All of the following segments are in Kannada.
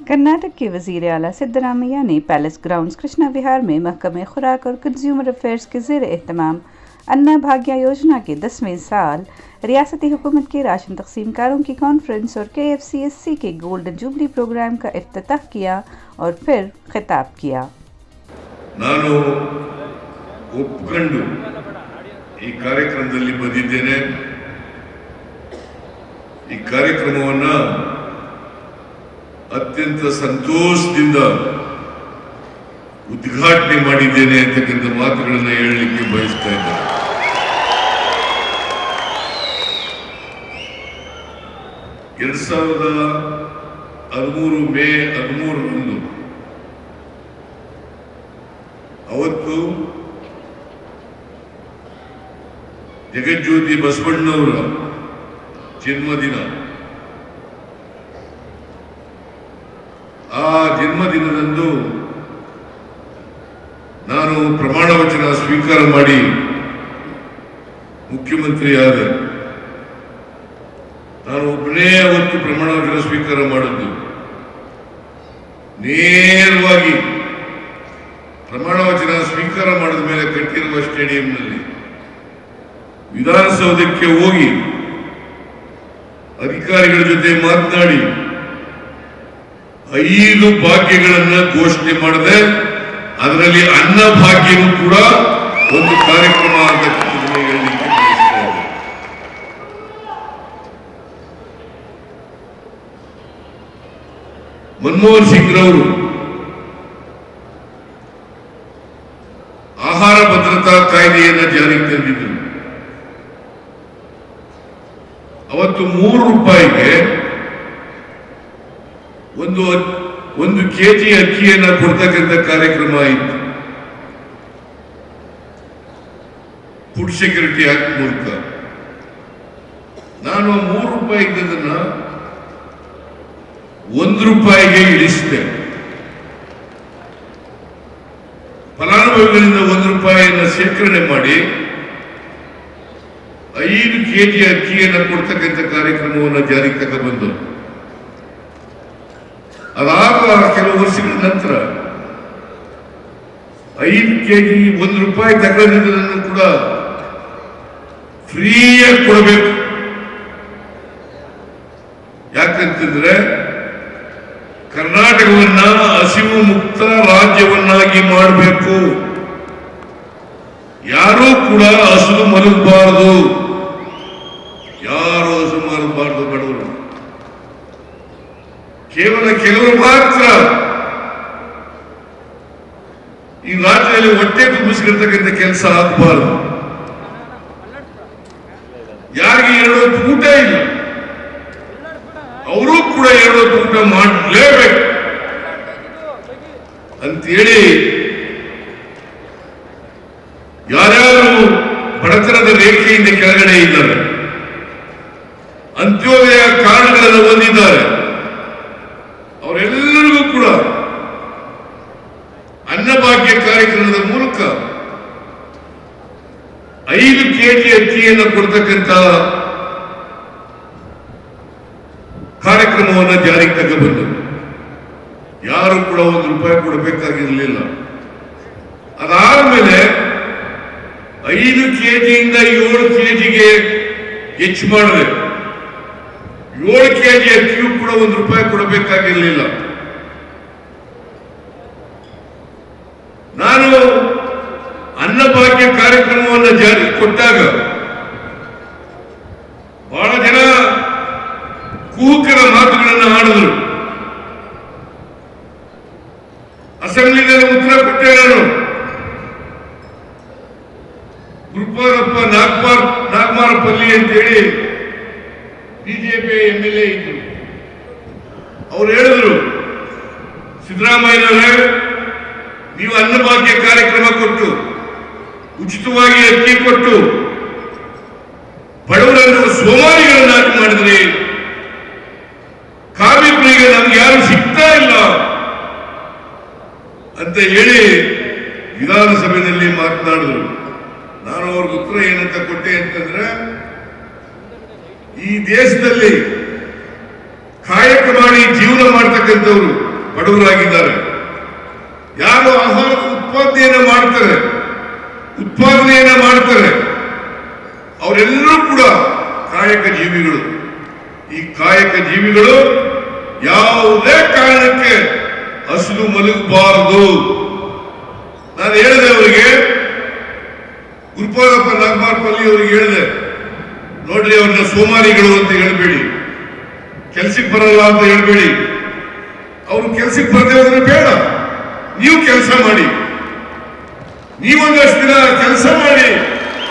कर्नाटक के वज़ीर आला सिद्धरामैया ने पैलेस ग्राउंड्स कृष्णा विहार में महकमे खुराक और कंज्यूमर अफेयर्स के ज़ेर एहतमाम अन्ना भाग्य योजना के 10वें साल रियासती हुकूमत के राशन तकसीमकारों की कॉन्फ्रेंस और KFCSC के गोल्डन जुबली प्रोग्राम का इफ्तिताह किया और फिर खिताब किया। ನಾನು ಒಪ್ಪಿಕೊಂಡು ಈ ಕಾರ್ಯಕ್ರಮದಲ್ಲಿ ಬಂದಿದ್ದೇನೆ। ಈ ಕಾರ್ಯಕ್ರಮವನ್ನು ಅತ್ಯಂತ ಸಂತೋಷದಿಂದ ಉದ್ಘಾಟನೆ ಮಾಡಿದ್ದೇನೆ ಅಂತಕ್ಕಂಥ ಮಾತುಗಳನ್ನು ಹೇಳಲಿಕ್ಕೆ ಬಯಸ್ತಾ ಇದ್ದೇನೆ। ಮೇ 13 ಅವತ್ತು ಜಗಜ್ಯೋತಿ ಬಸವಣ್ಣವರ ಜನ್ಮದಿನ। ಆ ಜನ್ಮದಿನದಂದು ನಾನು ಪ್ರಮಾಣ ವಚನ ಸ್ವೀಕಾರ ಮಾಡಿ ಮುಖ್ಯಮಂತ್ರಿ ಆದೆ। ನಾನು ಒಬ್ಬನೇ ಅವತ್ತು ಪ್ರಮಾಣ ವಚನ ಸ್ವೀಕಾರ ಮಾಡಿದ್ದು। ನೇರವಾಗಿ ಪ್ರಮಾಣ ವಚನ ಸ್ವೀಕಾರ ಮಾಡಿದ ಮೇಲೆ ಕಟ್ಟಿರುವ ಸ್ಟೇಡಿಯಂನಲ್ಲಿ ವಿಧಾನಸೌಧಕ್ಕೆ ಹೋಗಿ ಅಧಿಕಾರಿಗಳ ಜೊತೆ ಮಾತನಾಡಿ 5 ಭಾಗ್ಯಗಳನ್ನು ಘೋಷಣೆ ಮಾಡಿದೆ। ಅದರಲ್ಲಿ ಅನ್ನ ಭಾಗ್ಯನೂ ಕೂಡ ಒಂದು ಕಾರ್ಯಕ್ರಮ ಆಗಕ್ಕೆ ಹೇಳಲಿಕ್ಕೆ ಬಯಸ್ತಾ ಇದೆ। ಮನಮೋಹನ್ ಸಿಂಗ್ ರವರು ಆಹಾರ ಭದ್ರತಾ ಕಾಯ್ದೆಯನ್ನು ಜಾರಿಗೆ ತಂದಿದ್ದರು। ಅವತ್ತು ₹3ಗೆ ಒಂದು ಕೆಜಿ ಅಕ್ಕಿಯನ್ನು ಕೊಡ್ತಕ್ಕಂಥ ಕಾರ್ಯಕ್ರಮ ಇತ್ತು, ಫುಡ್ ಸೆಕ್ಯೂರಿಟಿ ಆಕ್ಟ್ ಮೂಲಕ। ನಾನು ₹3 ಇದ್ದದನ್ನ ₹1ಗೆ ಇಳಿಸಿದೆ। ಫಲಾನುಭವಿಗಳಿಂದ ₹1 ಶೇಖರಣೆ ಮಾಡಿ 5 ಕೆಜಿ ಅಕ್ಕಿಯನ್ನು ಕೊಡ್ತಕ್ಕಂಥ ಕಾರ್ಯಕ್ರಮವನ್ನು ಜಾರಿಗೆ ತಗೊಂಡ್ಬಂದು, ಅದಾದ ಕೆಲವು ವರ್ಷಗಳ ನಂತರ 5 ಕೆಜಿ ₹1 ತಗೊಂಡಿದ್ದನ್ನು ಕೂಡ ಫ್ರೀಯಾಗಿ ಕೊಡಬೇಕು। ಯಾಕಂತಂದ್ರೆ ಕರ್ನಾಟಕವನ್ನ ಹಸಿವು ಮುಕ್ತ ರಾಜ್ಯವನ್ನಾಗಿ ಮಾಡಬೇಕು, ಯಾರೂ ಕೂಡ ಹಸಿವು ಮಲಗಬಾರದು, ಯಾರು ಹಸಿವು ಮಲಗಬಾರದು ಬಡವರು, ಕೇವಲ ಕೆಲವರು ಮಾತ್ರ ಈ ರಾಜ್ಯದಲ್ಲಿ ಹೊಟ್ಟೆ ತುಂಬಿಸಿರ್ತಕ್ಕಂಥ ಕೆಲಸ ಆಗಬಾರದು। ಯಾರಿಗೆ 2 ಹೊತ್ತು ಊಟ ಇಲ್ಲ ಅವರು ಕೂಡ 2 ಹೊತ್ತು ಊಟ ಮಾಡಲೇಬೇಕು ಅಂತೇಳಿ ಯಾರ್ಯಾರು ಬಡತನದ ರೇಖೆಯಿಂದ ಕೆಳಗಡೆ ಇದ್ದಾರೆ, ಅಂತ್ಯೋದಯ ಕಾರ್ಡ್ಗಳನ್ನು ಹೊಂದಿದ್ದಾರೆ, ಅವರೆಲ್ಲರಿಗೂ ಕೂಡ ಅನ್ನಭಾಗ್ಯ ಕಾರ್ಯಕ್ರಮದ ಮೂಲಕ 5 ಕೆಜಿ ಅಕ್ಕಿಯನ್ನು ಕೊಡ್ತಕ್ಕಂಥ ಕಾರ್ಯಕ್ರಮವನ್ನು ಜಾರಿಗೆ ತಗೊಂಡ್ಬಂದರು। ಯಾರು ಕೂಡ ₹1 ಕೊಡಬೇಕಾಗಿರಲಿಲ್ಲ। ಅದಾದ್ಮೇಲೆ 5 ಕೆಜಿಯಿಂದ 7 ಕೆಜಿಗೆ ಹೆಚ್ಚು ಮಾಡಿದೆ। 7 ಕೆಜಿ ಅಕ್ಕಿಯೂ ಕೂಡ ₹1 ಕೊಡಬೇಕಾಗಿರಲಿಲ್ಲ। ನಾನು ಅನ್ನಭಾಗ್ಯ ಕಾರ್ಯಕ್ರಮವನ್ನು ಜಾರಿಗೆ ಕೊಟ್ಟಾಗ ಬಹಳ ಜನ ಕುಹುಕರ ಮಾತುಗಳನ್ನು ಆಡಿದರು। ಅಸೆಂಬ್ಲಿನಲ್ಲಿ ಉತ್ತರ ಕೊಟ್ಟೆ ನಾನು। ಗುರುಪಾದಪ್ಪ ನಾಗಮಾರಪಲ್ಲಿ ಅಂತೇಳಿ ಬಿಜೆಪಿ MLA ಇದ್ರು, ಅವ್ರು ಹೇಳಿದ್ರು, ಸಿದ್ದರಾಮಯ್ಯನವರೇ ನೀವು ಅನ್ನಭಾಗ್ಯ ಕಾರ್ಯಕ್ರಮ ಕೊಟ್ಟು ಉಚಿತವಾಗಿ ಅಕ್ಕಿ ಕೊಟ್ಟು ಬಡವರನ್ನು ಸೋಮಾರಿಗಳನ್ನಾಗಿ ಮಾಡಿದ್ರಿ, ಕಾರ್ಮಿಕರಿಗೆ ನಮ್ಗೆ ಯಾರು ಸಿಗ್ತಾ ಇಲ್ಲ ಅಂತ ಹೇಳಿ ವಿಧಾನಸಭೆಯಲ್ಲಿ ಮಾತನಾಡಿದ್ರು. ನಾನು ಅವ್ರಿಗೆ ಉತ್ತರ ಏನಂತ ಕೊಟ್ಟೆ ಅಂತಂದ್ರೆ, ಈ ದೇಶದಲ್ಲಿ ಕಾಯಕ ಮಾಡಿ ಜೀವನ ಮಾಡ್ತಕ್ಕಂಥವ್ರು ಬಡವರಾಗಿದ್ದಾರೆ, ಯಾರು ಆಹಾರದ ಉತ್ಪಾದನೆಯನ್ನ ಮಾಡ್ತಾರೆ ಅವರೆಲ್ಲರೂ ಕೂಡ ಕಾಯಕ ಜೀವಿಗಳು. ಈ ಕಾಯಕ ಜೀವಿಗಳು ಯಾವುದೇ ಕಾರಣಕ್ಕೆ ಹಸಿದು ಮಲಗಬಾರದು. ನಾನು ಹೇಳಿದೆ ಅವರಿಗೆ, ಗುರುಪಾದಪ್ಪ ನಾಗಮಾರ್ಪಲ್ಲಿ ಅವರಿಗೆ ಹೇಳಿದೆ, ನೋಡ್ರಿ ಅವ್ರನ್ನ ಸೋಮಾರಿಗಳು ಅಂತ ಹೇಳ್ಬೇಡಿ, ಕೆಲ್ಸಕ್ಕೆ ಬರಲ್ಲ ಅಂತ ಹೇಳ್ಬೇಡಿ. ಅವರು ಕೆಲ್ಸಕ್ಕೆ ಬರದೆ ಹೋದ್ರೆ ಬೇಡ, ನೀವು ಕೆಲಸ ಮಾಡಿ, ನೀವೊಂದಷ್ಟು ದಿನ ಕೆಲಸ ಮಾಡಿ,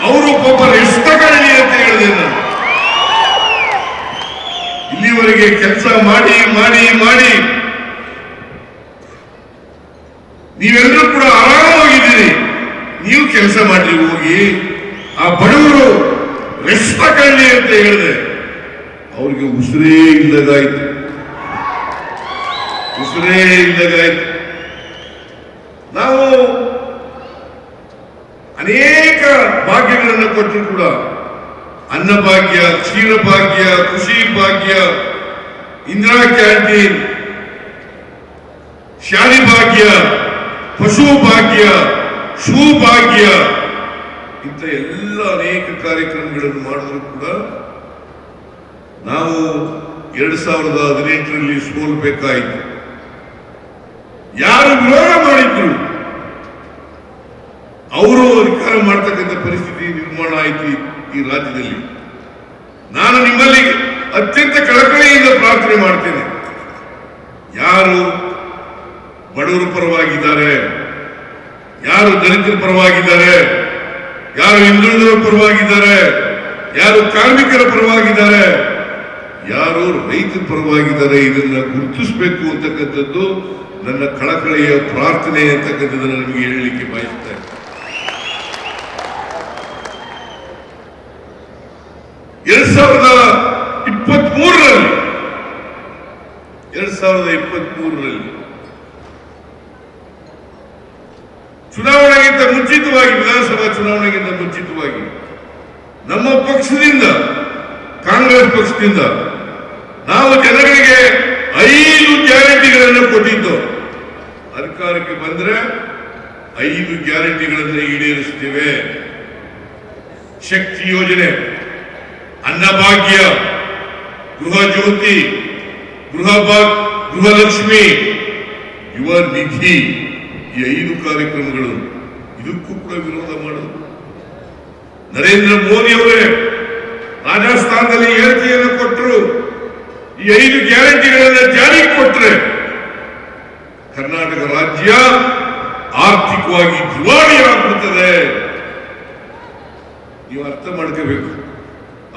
ಅವರು ಪಾಪ ರೆಸ್ಟ್ ತಗೊಳ್ಳಿ ಅಂತ ಹೇಳಿದೆ ನಾನು. ಇಲ್ಲಿವರೆಗೆ ಕೆಲಸ ಮಾಡಿ ಮಾಡಿ ಮಾಡಿ ನೀವೆಲ್ಲರೂ ಕೂಡ ಆರಾಮಾಗಿದ್ದೀರಿ, ನೀವು ಕೆಲಸ ಮಾಡ್ರಿ, ಹೋಗಿ ಆ ಬಡವರು ರೆಸ್ಟ್ ತಗೊಳ್ಳಿ ಅಂತ ಹೇಳಿದೆ. ಅವ್ರಿಗೆ ಉಸಿರೇ ಇಲ್ಲದಾಯ್ತು. ನಾವು ಅನೇಕ ಭಾಗ್ಯಗಳನ್ನು ಕೊಟ್ಟರು ಕೂಡ, ಅನ್ನಭಾಗ್ಯ, ಕ್ಷೀರಭಾಗ್ಯ, ಕೃಷಿ ಭಾಗ್ಯ, ಇಂದಿರಾ ಕ್ಯಾಂಟೀನ್, ಶಾಲಿ ಭಾಗ್ಯ, ಪಶು ಭಾಗ್ಯ, ಶೂ ಭಾಗ್ಯ, ಇಂಥ ಎಲ್ಲ ಅನೇಕ ಕಾರ್ಯಕ್ರಮಗಳನ್ನು ಮಾಡಿದ್ರು ಕೂಡ ನಾವು 2018ರಲ್ಲಿ ಸೋಲ್ಬೇಕಾಯಿತು. ಯಾರು ವಿರೋಧ ಮಾಡಿದ್ರು ಅವರು ಅಧಿಕಾರ ಮಾಡ್ತಕ್ಕಂಥ ಪರಿಸ್ಥಿತಿ ನಿರ್ಮಾಣ ಆಯಿತು ಈ ರಾಜ್ಯದಲ್ಲಿ. ನಾನು ನಿಮ್ಮಲ್ಲಿ ಅತ್ಯಂತ ಕಳಕಳಿಯಿಂದ ಪ್ರಾರ್ಥನೆ ಮಾಡ್ತೇನೆ, ಯಾರು ಬಡವರ ಪರವಾಗಿದ್ದಾರೆ, ಯಾರು ದಲಿತರ ಪರವಾಗಿದ್ದಾರೆ, ಯಾರು ಹಿಂದುಳಿದವರ ಪರವಾಗಿದ್ದಾರೆ, ಯಾರು ಕಾರ್ಮಿಕರ ಪರವಾಗಿದ್ದಾರೆ, ಯಾರು ರೈತರ ಪರವಾಗಿದ್ದಾರೆ, ಇದನ್ನ ಗುರುತಿಸಬೇಕು ಅಂತಕ್ಕಂಥದ್ದು ನನ್ನ ಕಳಕಳಿಯ ಪ್ರಾರ್ಥನೆ ಅಂತಕ್ಕಂಥದ್ದನ್ನು ನಿಮಗೆ ಹೇಳಲಿಕ್ಕೆ ಬಯಸ್ತಾ ಇದ್ದೇನೆ. 2023ರಲ್ಲಿ ಚುನಾವಣೆಗಿಂತ ಮುಂಚಿತವಾಗಿ, ವಿಧಾನಸಭಾ ಚುನಾವಣೆಗಿಂತ ಮುಂಚಿತವಾಗಿ ನಮ್ಮ ಪಕ್ಷದಿಂದ, ಕಾಂಗ್ರೆಸ್ ಪಕ್ಷದಿಂದ ನಾವು ಜನಗಳಿಗೆ 5 ಗ್ಯಾರಂಟಿಗಳನ್ನು ಕೊಟ್ಟಿದ್ದು. ಅಧಿಕಾರಕ್ಕೆ ಬಂದ್ರೆ 5 ಗ್ಯಾರಂಟಿಗಳನ್ನು ಈಡೇರಿಸುತ್ತೇವೆ. ಶಕ್ತಿ ಯೋಜನೆ, ಅನ್ನಭಾಗ್ಯ, ಗೃಹ ಜ್ಯೋತಿ, ಗೃಹಲಕ್ಷ್ಮಿ, ಯುವ ನಿಧಿ, ಈ 5 ಕಾರ್ಯಕ್ರಮಗಳು. ಇದಕ್ಕೂ ಕೂಡ ವಿರೋಧ ಮಾಡೋದು. ನರೇಂದ್ರ ಮೋದಿ ಅವರೇ ರಾಜಸ್ಥಾನದಲ್ಲಿ ಹೇಳಿಕೆಯನ್ನು ಕೊಟ್ಟರು, ಈ 5 ಗ್ಯಾರಂಟಿಗಳನ್ನು ಜಾರಿಗೆ ಕೊಟ್ಟರೆ ಕರ್ನಾಟಕ ರಾಜ್ಯ ಆರ್ಥಿಕವಾಗಿ ದಿವಾಳಿಯಾಗುತ್ತದೆ. ನೀವು ಅರ್ಥ ಮಾಡ್ಕೋಬೇಕು,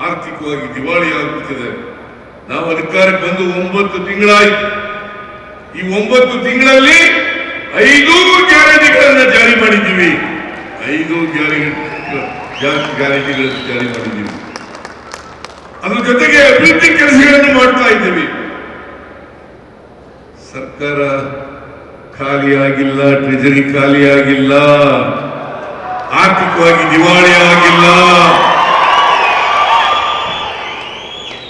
ಆರ್ಥಿಕವಾಗಿ ದಿವಾಳಿಯಾಗುತ್ತದೆ. ನಾವು ಅಧಿಕಾರಕ್ಕೆ ಬಂದು 9 ತಿಂಗಳಾಯಿತು. ಈ 9 ತಿಂಗಳಲ್ಲಿ 5 ಗ್ಯಾರಂಟಿಗಳನ್ನು ಜಾರಿ ಮಾಡಿದ್ದೀವಿ. 5 ಗ್ಯಾರಂಟಿಗಳನ್ನು ಜಾರಿ ಮಾಡಿದ್ದೀವಿ. ಅದ್ರ ಜೊತೆಗೆ ಅಭಿವೃದ್ಧಿ ಕೆಲಸಗಳನ್ನು ಮಾಡ್ತಾ ಇದ್ದೀವಿ. ಸರ್ಕಾರ ಖಾಲಿಯಾಗಿಲ್ಲ, ಟ್ರೆಜರಿ ಖಾಲಿಯಾಗಿಲ್ಲ, ಆರ್ಥಿಕವಾಗಿ ದಿವಾಳಿ ಆಗಿಲ್ಲ.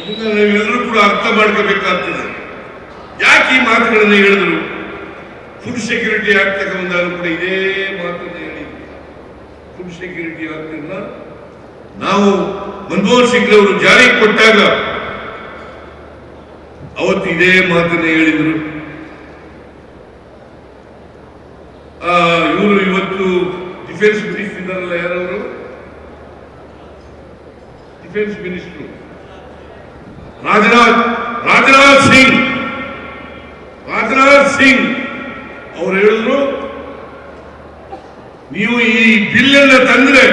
ಇದನ್ನ ನಾವೆಲ್ಲರೂ ಕೂಡ ಅರ್ಥ ಮಾಡ್ಕೋಬೇಕಾಗ್ತದೆ. ಯಾಕೆ ಈ ಮಾತುಗಳನ್ನು ಹೇಳಿದ್ರು? ಫುಡ್ ಸೆಕ್ಯೂರಿಟಿ ಆಕ್ಟ್ ತಗೊಂಡಾಗ ಕೂಡ ಇದೇ ಮಾತನ್ನು ಹೇಳಿ, ಫುಡ್ ಸೆಕ್ಯೂರಿಟಿ ಆಕ್ಟ್ ನಾವು ಮನಮೋಹನ್ ಸಿಂಗ್ ಅವರು ಜಾರಿಗೆ ಕೊಟ್ಟಾಗ ಅವತ್ತು ಇದೇ ಮಾತನ್ನ ಹೇಳಿದ್ರು. ಇವರು ಇವತ್ತು ಡಿಫೆನ್ಸ್ ಮಿನಿಸ್ಟರ್ ಇದ್ದಾರಲ್ಲ, ಯಾರವರು? ಡಿಫೆನ್ಸ್ ಮಿನಿಸ್ಟರ್ ರಾಜನಾಥ್ ಸಿಂಗ್ ಅವರು ಹೇಳಿದ್ರು, ನೀವು ಈ ಬಿಲ್ ಅನ್ನ ತಂದ್ರೆ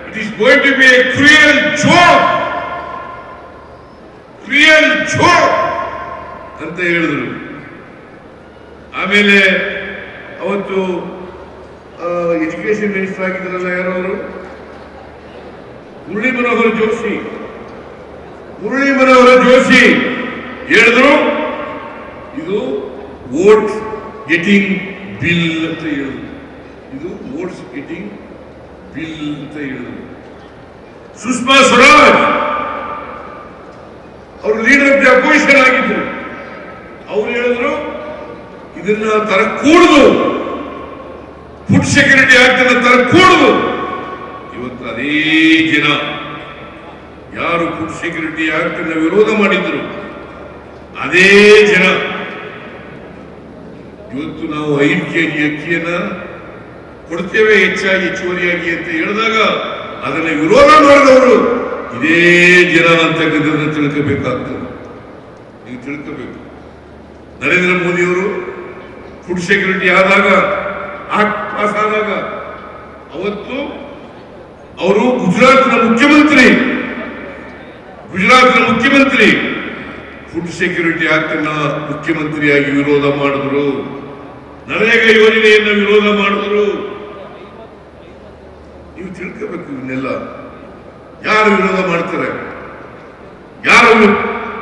it is going to be a cruel joke ಅಂತ ಹೇಳಿದ್ರು. ಆಮೇಲೆ ಅವತ್ತು ಎಜುಕೇಶನ್ ಮಿನಿಸ್ಟರ್ ಆಗಿದ್ರಲ್ಲ, ಯಾರವರು? ಮುರಳಿ ಮನೋಹರ ಜೋಶಿ ಹೇಳಿದ್ರು, ಇದು ವೋಟ್ ಗೆಟಿಂಗ್ ಬಿಲ್ ಅಂತ ಹೇಳಿದ್ರು. ಇದು ವೋಟ್ಸ್ ಗೆಟಿಂಗ್ ಬಿಲ್ ಅಂತ ಹೇಳಿದ್ರು. ಸುಷ್ಮಾ ಸ್ವರಾಜ್ ಅವರು ಲೀಡರ್ ಆಫ್ ದಿ ಅಪೋಸಿಷನ್ ಆಗಿದ್ರು. ಅವ್ರು ಹೇಳಿದ್ರು ಇದನ್ನ ತರಕೂಡುದು, ಫುಡ್ ಸೆಕ್ಯೂರಿಟಿ ಆಕ್ಟ್ ಅನ್ನು ತರಕೂಡುದು. ಇವತ್ತು ಅದೇ ಜನ ಯಾರು ಫುಡ್ ಸೆಕ್ಯೂರಿಟಿ ಆಕ್ಟ್ ಅನ್ನು ವಿರೋಧ ಮಾಡಿದ್ರು ಅದೇ ಜನ ಇವತ್ತು ನಾವು 5 kg ಅಕ್ಕಿಯನ್ನ ಕೊಡ್ತೇವೆ ಹೆಚ್ಚುವರಿಯಾಗಿ ಅಂತ ಹೇಳಿದಾಗ ಅದನ್ನ ವಿರೋಧ ಮಾಡಿದವರು ಇದೇ ಜನ ಅಂತಕ್ಕಂಥದ್ದನ್ನು ತಿಳ್ಕೋಬೇಕಾಗ್ತದೆ. ನೀವು ತಿಳ್ಕೋಬೇಕು. ನರೇಂದ್ರ ಮೋದಿಯವರು ಫುಡ್ ಸೆಕ್ಯೂರಿಟಿ ಆದಾಗ, ಆಕ್ಟ್ ಪಾಸ್ ಆದಾಗ ಅವತ್ತು ಅವರು ಗುಜರಾತ್ನ ಮುಖ್ಯಮಂತ್ರಿ ಫುಡ್ ಸೆಕ್ಯೂರಿಟಿ ಆಕ್ಟ್ ಅನ್ನ ಮುಖ್ಯಮಂತ್ರಿಯಾಗಿ ವಿರೋಧ ಮಾಡಿದ್ರು. ನರೇಗಾ ಯೋಜನೆಯನ್ನ ವಿರೋಧ ಮಾಡಿದ್ರು. ನೀವು ತಿಳ್ಕೋಬೇಕು. ಇವನ್ನೆಲ್ಲ ಯಾರು ವಿರೋಧ ಮಾಡ್ತಾರೆ, ಯಾರು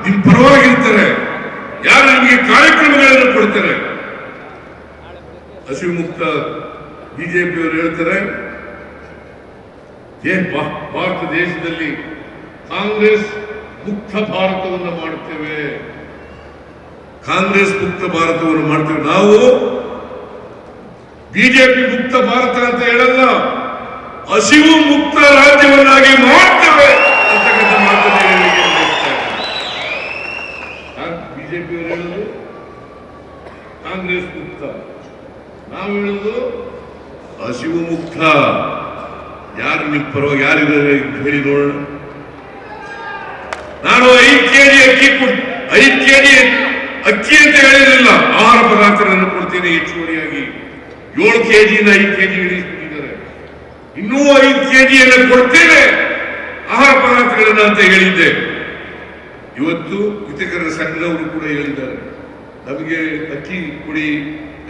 ನಿಮ್ ಪರವಾಗಿರ್ತಾರೆ, ಯಾರು ನಿಮಗೆ ಕಾರ್ಯಕ್ರಮಗಳನ್ನು ಕೊಡ್ತಾರೆ. ಹಸಿವು ಮುಕ್ತ ಬಿಜೆಪಿಯವರು ಹೇಳ್ತಾರೆ, ಭಾರತ ದೇಶದಲ್ಲಿ ಕಾಂಗ್ರೆಸ್ ಮುಕ್ತ ಭಾರತವನ್ನು ಮಾಡುತ್ತೇವೆ, ಕಾಂಗ್ರೆಸ್ ಮುಕ್ತ ಭಾರತವನ್ನು ಮಾಡ್ತೇವೆ. ನಾವು ಬಿಜೆಪಿ ಮುಕ್ತ ಭಾರತ ಅಂತ ಹೇಳಲ್ಲ, ಹಸಿವು ಮುಕ್ತ ರಾಜ್ಯವನ್ನಾಗಿ ಮಾಡ್ತೇವೆ ಅಂತಕ್ಕಂಥ ಮಾತನ್ನು ಬಿಜೆಪಿಯವರು ಹೇಳುದು ಕಾಂಗ್ರೆಸ್ ಮುಕ್ತ, ನಾವು ಹೇಳುದು ಹಸಿವು ಮುಕ್ತ. ಯಾರು ನಿಮ್ಮ ಪರವಾಗಿ ಯಾರಿದ್ದಾರೆ ಹೇಳಿ ನೋಡೋಣ. ನಾನು 5 kg ಅಕ್ಕಿ ಅಂತ ಹೇಳಿರಲಿಲ್ಲ, ಆಹಾರ ಪದಾರ್ಥಗಳನ್ನು ಕೊಡ್ತೇನೆ ಹೆಚ್ಚುವರಿಯಾಗಿ. 7 kg 5 kg ಇಳಿಸಿಬಿಟ್ಟಿದ್ದಾರೆ. ಇನ್ನೂ 5 kg ಕೊಡ್ತೇನೆ ಆಹಾರ ಪದಾರ್ಥಗಳನ್ನ ಅಂತ ಹೇಳಿದ್ದೆ. ಇವತ್ತು ವಿತರಕರ ಸಂಘದವರು ಕೂಡ ಹೇಳಿದ್ದಾರೆ, ನಮಗೆ ಅಕ್ಕಿ ಕೊಡಿ,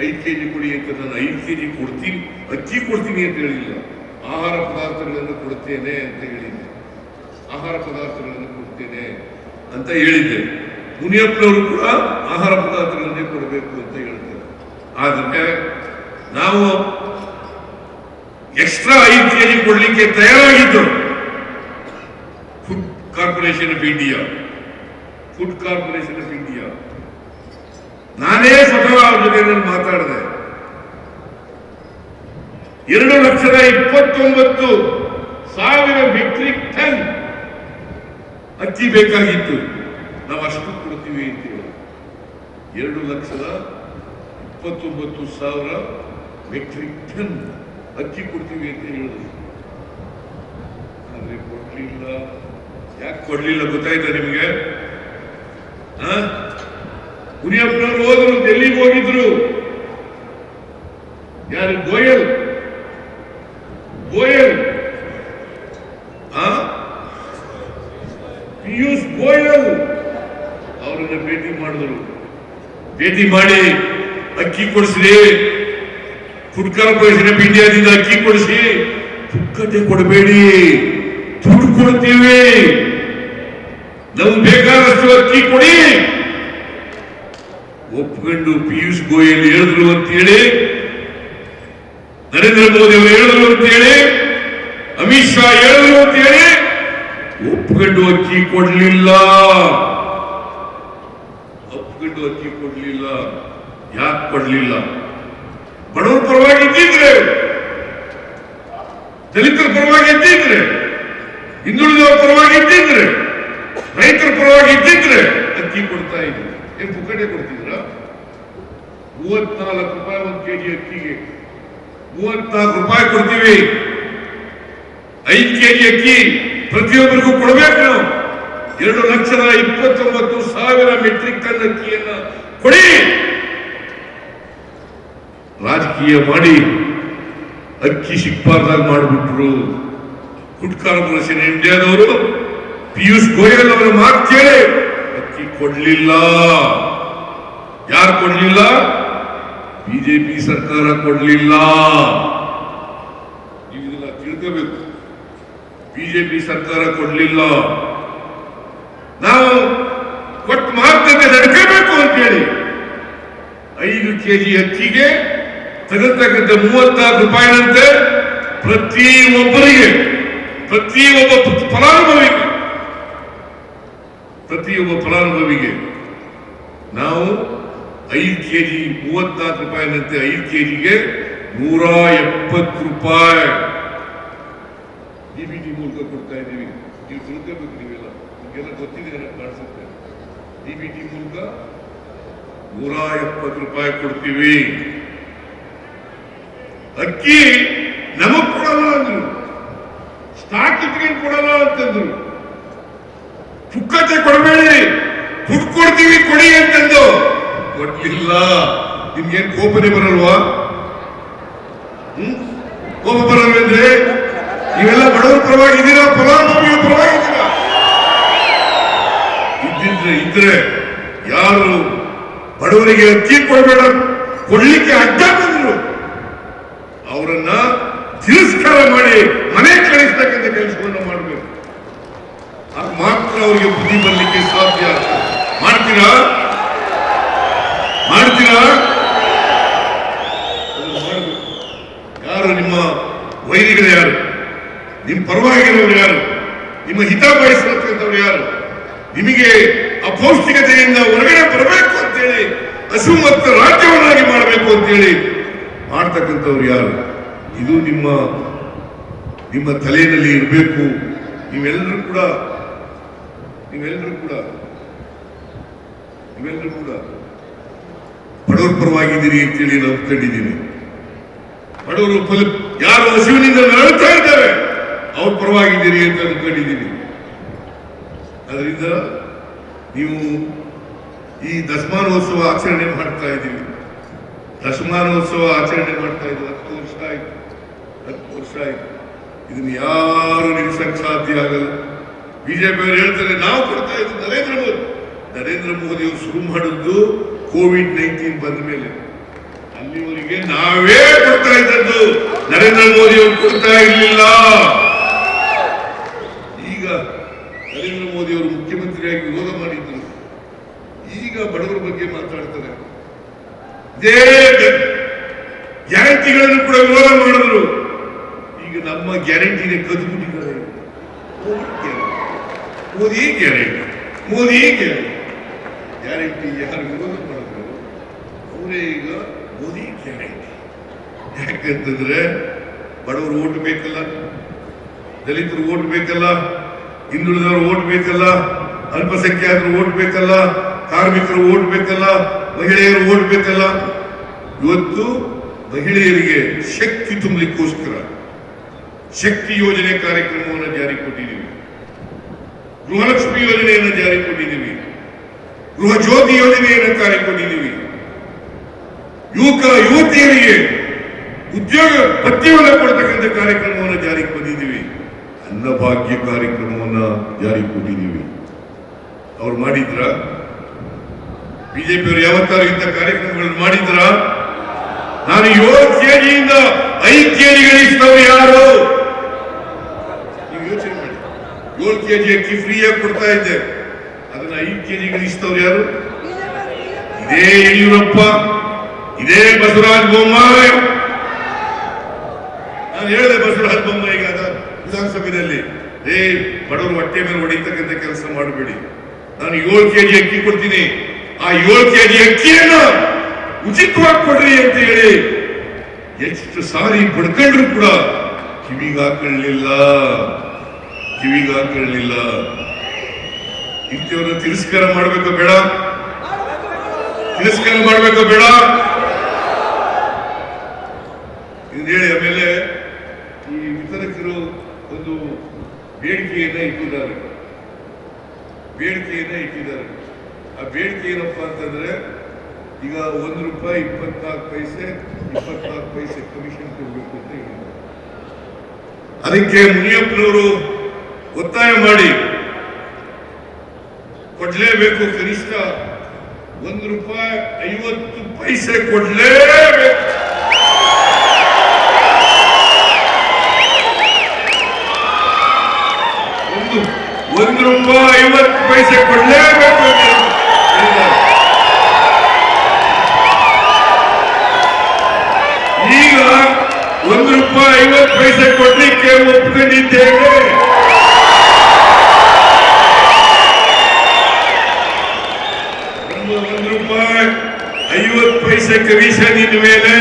5 kg ಕೊಡಿ ಅಂತ. ನಾನು 5 kg ಕೊಡ್ತೀನಿ, ಅಕ್ಕಿ ಕೊಡ್ತೀನಿ ಅಂತ ಹೇಳಿಲ್ಲ, ಆಹಾರ ಪದಾರ್ಥಗಳನ್ನು ಕೊಡ್ತೇನೆ ಅಂತ ಹೇಳಿದ್ದೆ. ಆಹಾರ ಪದಾರ್ಥಗಳನ್ನು ಕೊಡ್ತೇನೆ ಅಂತ ಹೇಳಿದ್ದೆ. ಮುನಿಯಪ್ಪನವರು ಕೂಡ ಆಹಾರ ಪದಾರ್ಥಗಳನ್ನೇ ಕೊಡಬೇಕು ಅಂತ ಹೇಳ್ತಾರೆ. ಆದರೆ ನಾವು ಎಕ್ಸ್ಟ್ರಾ 5 kg ಕೊಡ್ಲಿಕ್ಕೆ ತಯಾರಾಗಿದ್ದು ಫುಡ್ ಕಾರ್ಪೊರೇಷನ್ ಆಫ್ ಇಂಡಿಯಾ. ನಾನೇ ಸ್ವತಃ ಅವ್ರ ಜೊತೆ ಮಾತಾಡಿದೆ. 2,29,000 ಮೆಟ್ರಿಕ್ ಟನ್ ಅಕ್ಕಿ ಬೇಕಾಗಿತ್ತು. ನಾವು ಅಷ್ಟು ಕೊಡ್ತೀವಿ ಅಂತ ಹೇಳಿ 2,29,000 ಮೆಟ್ರಿಕ್ ಟನ್ ಅಕ್ಕಿ ಕೊಡ್ತೀವಿ ಅಂತ ಹೇಳಿದ್ರು. ಆದ್ರೆ ಕೊಡ್ಲಿಲ್ಲ. ಯಾಕೆ ಕೊಡ್ಲಿಲ್ಲ ಗೊತ್ತಾಯ್ತಾ ನಿಮಗೆ? ಮುನಿಯಪ್ಪನವರು ಹೋದ್ರು, ಡೆಲ್ಲಿಗೆ ಹೋಗಿದ್ರು. ಯಾರು? ಗೋಯಲ್ ಪಿಯೂಷ್ ಗೋಯಲ್ ಅವರನ್ನ ಭೇಟಿ ಮಾಡಿದ್ರು. ಭೇಟಿ ಮಾಡಿ ಅಕ್ಕಿ ಕೊಡಿಸ್ರಿ, ಫುಡ್ ಕಾರ್ಪೊರೇಷನ್ ಆಫ್ ಇಂಡಿಯಾದಿಂದ ಅಕ್ಕಿ ಕೊಡಿಸಿ, ಪುಕ್ಕಟೆ ಕೊಡಬೇಡಿ, ದುಡ್ಡು ಕೊಡ್ತೀವಿ, ನಮ್ಗೆ ಬೇಕಾದಷ್ಟು ಅಕ್ಕಿ ಕೊಡಿ. ಒಪ್ಕೊಂಡು ಪಿಯೂಷ್ ಗೋಯಲ್ ಹೇಳಿದ್ರು ಅಂತೇಳಿ, ನರೇಂದ್ರ ಮೋದಿ ಅವರು ಹೇಳಿದ್ರು ಅಂತೇಳಿ, ಅಮಿತ್ ಶಾ ಹೇಳಿದ್ರು ಅಂತೇಳಿ ಒಪ್ಕೊಂಡು ಅಕ್ಕಿ ಕೊಡ್ಲಿಲ್ಲ. ಯಾಕೆ ಕೊಡ್ಲಿಲ್ಲ? ಬಡವರ ಪರವಾಗಿ ಇದ್ದಿದ್ರೆ, ದಲಿತರ ಪರವಾಗಿ ಇದ್ದಿದ್ರೆ, ಹಿಂದುಳಿದವರ ಪರವಾಗಿ ಇದ್ದಿದ್ರೆ, ರೈತರ ಪರವಾಗಿ ಇದ್ದಿದ್ರೆ ಅಕ್ಕಿ ಕೊಡ್ತಾ ಇದ್ರು. ಏನ್ ಪುಕ್ಕಟೆ ಕೊಡ್ತಿದ್ರ? 34 ರೂಪಾಯಿ 1 kg ಅಕ್ಕಿಗೆ, 34 ರೂಪಾಯಿ ಕೊಡ್ತೀವಿ. 5 kg ಅಕ್ಕಿ ಪ್ರತಿಯೊಬ್ಬರಿಗೂ ಕೊಡಬೇಕು. ನಾವು 2,29,000 ಮೆಟ್ರಿಕ್ ಟನ್ ಅಕ್ಕಿಯನ್ನ ಕೊಡಿ. ರಾಜಕೀಯ ಮಾಡಿ ಅಕ್ಕಿ ಸಿಕ್ಬಾರ್ದಾಗ ಮಾಡಿಬಿಟ್ರು. ಫುಡ್ ಕಾರ್ಪೊರೇಷನ್ ಇಂಡಿಯಾದವರು ಪಿಯೂಷ್ ಗೋಯಲ್ ಅವರ ಮಾತು ಕೇಳಿ ಅಕ್ಕಿ ಕೊಡ್ಲಿಲ್ಲ. ಯಾರು ಕೊಡ್ಲಿಲ್ಲ? ಬಿಜೆಪಿ ಸರ್ಕಾರ ಕೊಡ್ಲಿಲ್ಲ. ನೀವು ಇದನ್ನ ತಿಳ್ಕೋಬೇಕು. ಬಿಜೆಪಿ ಸರ್ಕಾರ ಕೊಡ್ಲಿಲ್ಲ. ನಾವು ಕೊಟ್ಟ ಮಾತುಕತೆ ನಡ್ಕೋಬೇಕು ಅಂತೇಳಿ 5 kg ಅಕ್ಕಿಗೆ ತಗತಕ್ಕಂಥ 34 ರೂಪಾಯಿನಂತೆ ಪ್ರತಿಯೊಬ್ಬ ಫಲಾನುಭವಿಗೆ ನಾವು 5 ಕೆಜಿ 34 ರೂಪಾಯಿನಂತೆ 5 ಕೆಜಿಗೆ 170 ರೂಪಾಯಿ ಡಿಬಿಟಿ ಮೂಲಕ ಕೊಡ್ತಾ ಇದ್ದೀವಿ. ನೀವು ತಿಳ್ಕೋಬೇಕು, ನೀವೆಲ್ಲ ನಿಮಗೆಲ್ಲ ಗೊತ್ತಿದೆ ಕಾಣಿಸುತ್ತೆ. ಡಿಬಿಟಿ ಮೂಲಕ 170 ರೂಪಾಯಿ ಕೊಡ್ತೀವಿ. ಅಕ್ಕಿ ನಮಗ್ ಕೊಡಲ್ಲ ಅಂದ್ರು, ಸ್ಟಾಕ್ ಇಟ್ಕೊಂಡು ಕೊಡಲ್ಲ ಅಂತಂದ್ರು. ಪುಕ್ಕತೆ ಕೊಡಬೇಡಿ, ದುಡ್ಡು ಕೊಡ್ತೀವಿ ಕೊಡಿ ಅಂತಂದು ಕೊಡ್ಲಿಲ್ಲ. ನಿಮ್ಗೇನ್ ಕೋಪನೆ ಬರಲ್ವಾ? ಕೋಪ ಬರಲ್ವೇಂದ್ರೆ ನೀವೆಲ್ಲ ಬಡವರ ಪರವಾಗಿದ್ದೀರಾ, ಫಲಾನುಭವಿಗಳ ಪರವಾಗಿದ್ದೀರಾ? ಇದ್ರೆ ಯಾರು ಬಡವರಿಗೆ ಅಕ್ಕಿ ಕೊಡಬೇಡ ಕೊಡ್ಲಿಕ್ಕೆ ಅಡ್ಡ ಬಂದ್ರು ಅವರನ್ನ ತಿರಸ್ಕಾರ ಮಾಡಿ ಮನೆ ಕಳಿಸ್ತಕ್ಕಂಥ ಕೆಲಸವನ್ನು ಮಾಡಬೇಕು. ಆಗ ಮಾತ್ರ ಅವರಿಗೆ ಬುದ್ಧಿ ಬರಲಿಕ್ಕೆ ಸಾಧ್ಯ. ಮಾಡ್ತೀರಾ? ಯಾರು ನಿಮ್ಮ ವೈರಿಗಳು? ಯಾರು ನಿಮ್ಮ ಪರವಾಗಿರೋರು? ಯಾರು ನಿಮ್ಮ ಹಿತ ಬಯಸತಕ್ಕಂಥವ್ರು? ಯಾರು ನಿಮಗೆ ಅಪೌಷ್ಟಿಕತೆಯಿಂದ ಹೊರಗಡೆ ಬರಬೇಕು ಅಂತೇಳಿ ಹಸು ಮತ್ತು ರಾಜ್ಯವನ್ನಾಗಿ ಮಾಡಬೇಕು ಅಂತೇಳಿ ಮಾಡ್ತಕ್ಕಂಥವ್ರು ಯಾರು? ಇದು ನಿಮ್ಮ ತಲೆಯಲ್ಲಿ ಇರಬೇಕು. ನೀವೆಲ್ಲರೂ ಕೂಡ ಬಡವರ ಪರವಾಗಿದ್ದೀರಿ ಅಂತೇಳಿ ನಾವು ಕಂಡಿದ್ದೀವಿ. ಬಡವರು ಯಾರು ಹಸಿವಿನಿಂದ ನರಳುತ್ತಾ ಇದ್ದಾರೆ ಅವ್ರ ಪರವಾಗಿದ್ದೀರಿ ಅಂತ ಕಂಡಿದ್ದೀವಿ. ಅದರಿಂದ ನೀವು ಈ ದಶಮಾನೋತ್ಸವ ಆಚರಣೆ ಮಾಡ್ತಾ ಇದ್ದೀವಿ. 10 ವರ್ಷ ಆಯ್ತು. ಇದನ್ನು ಯಾರು ನಿಲ್ಲಿಸಕ್ ಸಾಧ್ಯ ಆಗಲ್ಲ. ಬಿಜೆಪಿ ಅವರು ಹೇಳ್ತಾರೆ ನಾವು ಕೊಡ್ತಾ ಇದ್ದು ನರೇಂದ್ರ ಮೋದಿ ಅವರು ಶುರು ಮಾಡಿದ್ದು ಕೋವಿಡ್-19 ಬಂದ ಮೇಲೆ. ಅಲ್ಲಿವರೆಗೆ ನಾವೇ ಕೊಡ್ತಾ ಇದ್ದದ್ದು, ನರೇಂದ್ರ ಮೋದಿ ಅವರು ಕೊಡ್ತಾ ಇರಲಿಲ್ಲ. ಈಗ ನರೇಂದ್ರ ಮೋದಿ ಅವರು ಮುಖ್ಯಮಂತ್ರಿಯಾಗಿ ವಿರೋಧ ಮಾಡಿದ್ರು, ಈಗ ಬಡವರ ಬಗ್ಗೆ ಮಾತಾಡ್ತಾರೆ. ಗ್ಯಾರಂಟಿಗಳನ್ನು ಕೂಡ ವಿರೋಧ ಮಾಡಿದ್ರು. ಈಗ ನಮ್ಮ ಗ್ಯಾರಂಟಿಗೆ ಕದ್ದುಬಿಟ್ಟಿದ್ದಾರೆ. ಮೋದಿ ಗ್ಯಾರಂಟಿ ಯಾರು ವಿರೋಧ ಮಾಡಿದ್ರು ಅವರೇ ಈಗ ಮೋದಿ ಗ್ಯಾರಂಟಿ. ಯಾಕಂತಂದ್ರೆ ಬಡವರು ಓಟ್ ಬೇಕಲ್ಲ, ದಲಿತರು ಓಟ್ ಬೇಕಲ್ಲ, ಹಿಂದುಳಿದವರು ಓಟ್ ಬೇಕಲ್ಲ, ಅಲ್ಪಸಂಖ್ಯಾತರು ಓಟ್ ಬೇಕಲ್ಲ, ಕಾರ್ಮಿಕರು ಓಟ್ ಬೇಕಲ್ಲ, ಮಹಿಳೆಯರು ಓಟ್ ಬೇಕಲ್ಲ. ಇವತ್ತು ಮಹಿಳೆಯರಿಗೆ ಶಕ್ತಿ ತುಂಬಲಿಕ್ಕೋಸ್ಕರ ಶಕ್ತಿ ಯೋಜನೆ ಕಾರ್ಯಕ್ರಮವನ್ನು ಜಾರಿಗೆ ಕೊಟ್ಟಿದ್ದೀವಿ. ಗೃಹಲಕ್ಷ್ಮಿ ಯೋಜನೆಯನ್ನು ಜಾರಿಗೆ ಕೊಟ್ಟಿದ್ದೀವಿ. ಗೃಹ ಜ್ಯೋತಿ ಯೋಜನೆಯನ್ನು ಜಾರಿಗೆ ಕೊಟ್ಟಿದ್ದೀವಿ. ಯುವತಿಯರಿಗೆ ಉದ್ಯೋಗ ಭತ್ಯೆಯನ್ನು ಕೊಡ್ತಕ್ಕಂಥ ಕಾರ್ಯಕ್ರಮವನ್ನು ಜಾರಿಗೆ ಬಂದಿದ್ದೀವಿ. ಅನ್ನಭಾಗ್ಯ ಕಾರ್ಯಕ್ರಮವನ್ನು ಜಾರಿಗೆ ಕೊಟ್ಟಿದ್ದೀವಿ. ಅವ್ರು ಮಾಡಿದ್ರ? ಬಿಜೆಪಿಯವರು ಯಾವತ್ತಾರು ಇಂಥ ಕಾರ್ಯಕ್ರಮಗಳನ್ನು ಮಾಡಿದ್ರ? ನಾನು 7 ಕೆಜಿಯಿಂದ 5 ಕೆಜಿಗಳಿಸ್ತವ್ರು ಯಾರು? ನೀವು ಯೋಚನೆ ಮಾಡಿ. 7 ಕೆಜಿ ಅಕ್ಕಿ ಫ್ರೀಯಾಗಿ ಕೊಡ್ತಾ ಇದ್ದೆ, ಅದನ್ನ 5 ಕೆಜಿಗಳಿಸ್ತವ್ರು ಯಾರು? ಇದೇ ಯಡಿಯೂರಪ್ಪ, ಇದೇ ಬಸವರಾಜ ಬೊಮ್ಮಾಯಿ. ನಾನು ಹೇಳಿದೆ ಬಸವರಾಜ ಬೊಮ್ಮಾಯಿಗೆ ವಿಧಾನಸಭೆಯಲ್ಲಿ, ಬಡವರು ಹೊಟ್ಟೆ ಮೇಲೆ ಹೊಡಿತಕ್ಕಂಥ ಕೆಲಸ ಮಾಡಬೇಡಿ, ನಾನು 7 ಕೆಜಿ ಅಕ್ಕಿ ಕೊಡ್ತೀನಿ, ಆ 7 ಕೆಜಿ ಅಕ್ಕಿಯನ್ನು ಉಚಿತವಾಗಿ ಕೊಡ್ರಿ ಅಂತ ಹೇಳಿ ಎಷ್ಟು ಸಾರಿ ಬಡ್ಕೊಂಡ್ರು ಕೂಡ ಕಿವಿಗಾಕೊಳ್ಳಿಲ್ಲ. ಇಂಥವ್ರನ್ನ ತಿರಸ್ಕಾರ ಮಾಡಬೇಕು ಬೇಡ? ಇದನ್ನ ಹೇಳಿ ಆಮೇಲೆ ಈ ವಿತರಕರು ಒಂದು ಬೇಡಿಕೆಯನ್ನ ಇಟ್ಟಿದ್ದಾರೆ. ಆ ಬೇಡಿಕೆ ಏನಪ್ಪಾ ಅಂತಂದ್ರೆ, ಈಗ ₹1 24 ಪೈಸೆ ಕಮಿಷನ್ ಕೊಡಬೇಕು ಅಂತ ಹೇಳಿದ್ದಾರೆ. ಅದಕ್ಕೆ ಮುನಿಯಪ್ಪನವರು ಒತ್ತಾಯ ಮಾಡಿ ಕೊಡ್ಲೇಬೇಕು, ಕನಿಷ್ಠ ₹1.50 ಕೊಡ್ಲೇಬೇಕು. ₹1.50 ಕೊಡ್ಲೇಬೇಕು ಅಂತ ಹೇಳಿದ್ದಾರೆ. ಈಗ ₹1.50 ಕೊಡ್ಲಿಕ್ಕೆ ಒಪ್ಕೊಂಡಿದ್ದೇವೆ. ₹1.50 ಕಮಿಷನ್ ಇನ್ ಮೇಲೆ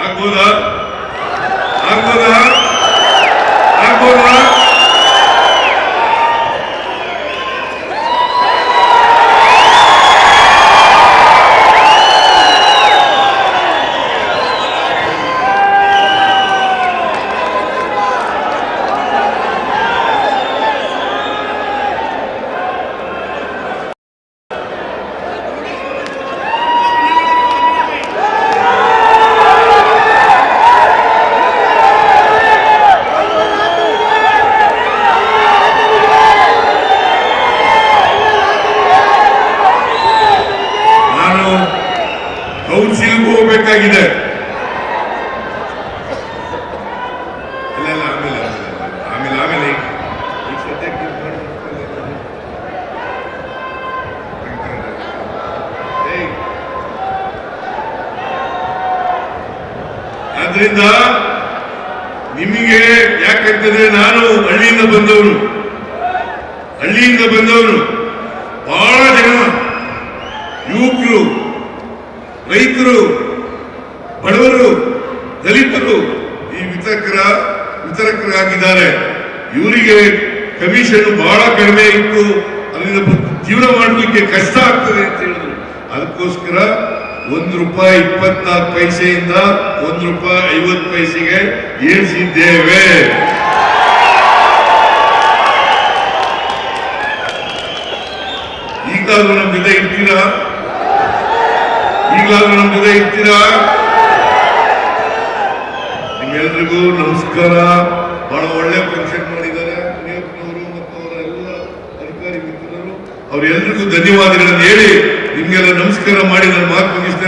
ಆಗ್ಬೋದಾ ಆಗ್ಬೋದಾ ಆಗ್ಬೋದಾ? ಕೌನ್ಸಿಲ್ಗೆ ಹೋಗ್ಬೇಕಾಗಿದೆ. ಆಮೇಲೆ ಆಮೇಲೆ ಆಮೇಲೆ ಈಗ ಸದ್ಯಕ್ಕೆ ಆದ್ರಿಂದ ನಿಮಗೆ ಯಾಕಂತಂದ್ರೆ ನಾನು ಹಳ್ಳಿಯಿಂದ ಬಂದವನು ಬಹಳ ಜನ ಯುವಕರು, ರೈತರು, ಬಡವರು, ದಲಿತರು ಈ ವಿತರಕರಾಗಿದ್ದಾರೆ. ಇವರಿಗೆ ಕಮಿಷನ್ ಬಹಳ ಕಡಿಮೆ ಇತ್ತು, ಅದರಿಂದ ಜೀವನ ಮಾಡಲಿಕ್ಕೆ ಕಷ್ಟ ಆಗ್ತದೆ ಅಂತ ಹೇಳಿದ್ರು. ಅದಕ್ಕೋಸ್ಕರ ₹1.24 ₹1.50 ಏರಿಸಿದ್ದೇವೆ. ಈಗಲಾದ್ರೂ ನಮ್ಮ ಜೊತೆ ಇರ್ತೀರಾ? ಈಗಲಾದ್ರೂ ನಮ್ಮ ಜೊತೆ ಇರ್ತೀರಾ? ನಿಮ್ಮೆಲ್ರಿಗೂ ನಮಸ್ಕಾರ. ಬಹಳ ಒಳ್ಳೆ ಫಂಕ್ಷನ್ ಮಾಡಿದ್ದಾರೆ ಮೇಯರ್ನವರು ಮತ್ತು ಅವರ ಎಲ್ಲ ಅಧಿಕಾರಿ ಮಿತ್ರರು. ಅವರೆಲ್ಲರಿಗೂ ಧನ್ಯವಾದಗಳನ್ನು ಹೇಳಿ ನಿಮ್ಗೆಲ್ಲ ನಮಸ್ಕಾರ ಮಾಡಿ ನನ್ನ ಮಾತು ಮುಗಿಸ್ತೇನೆ.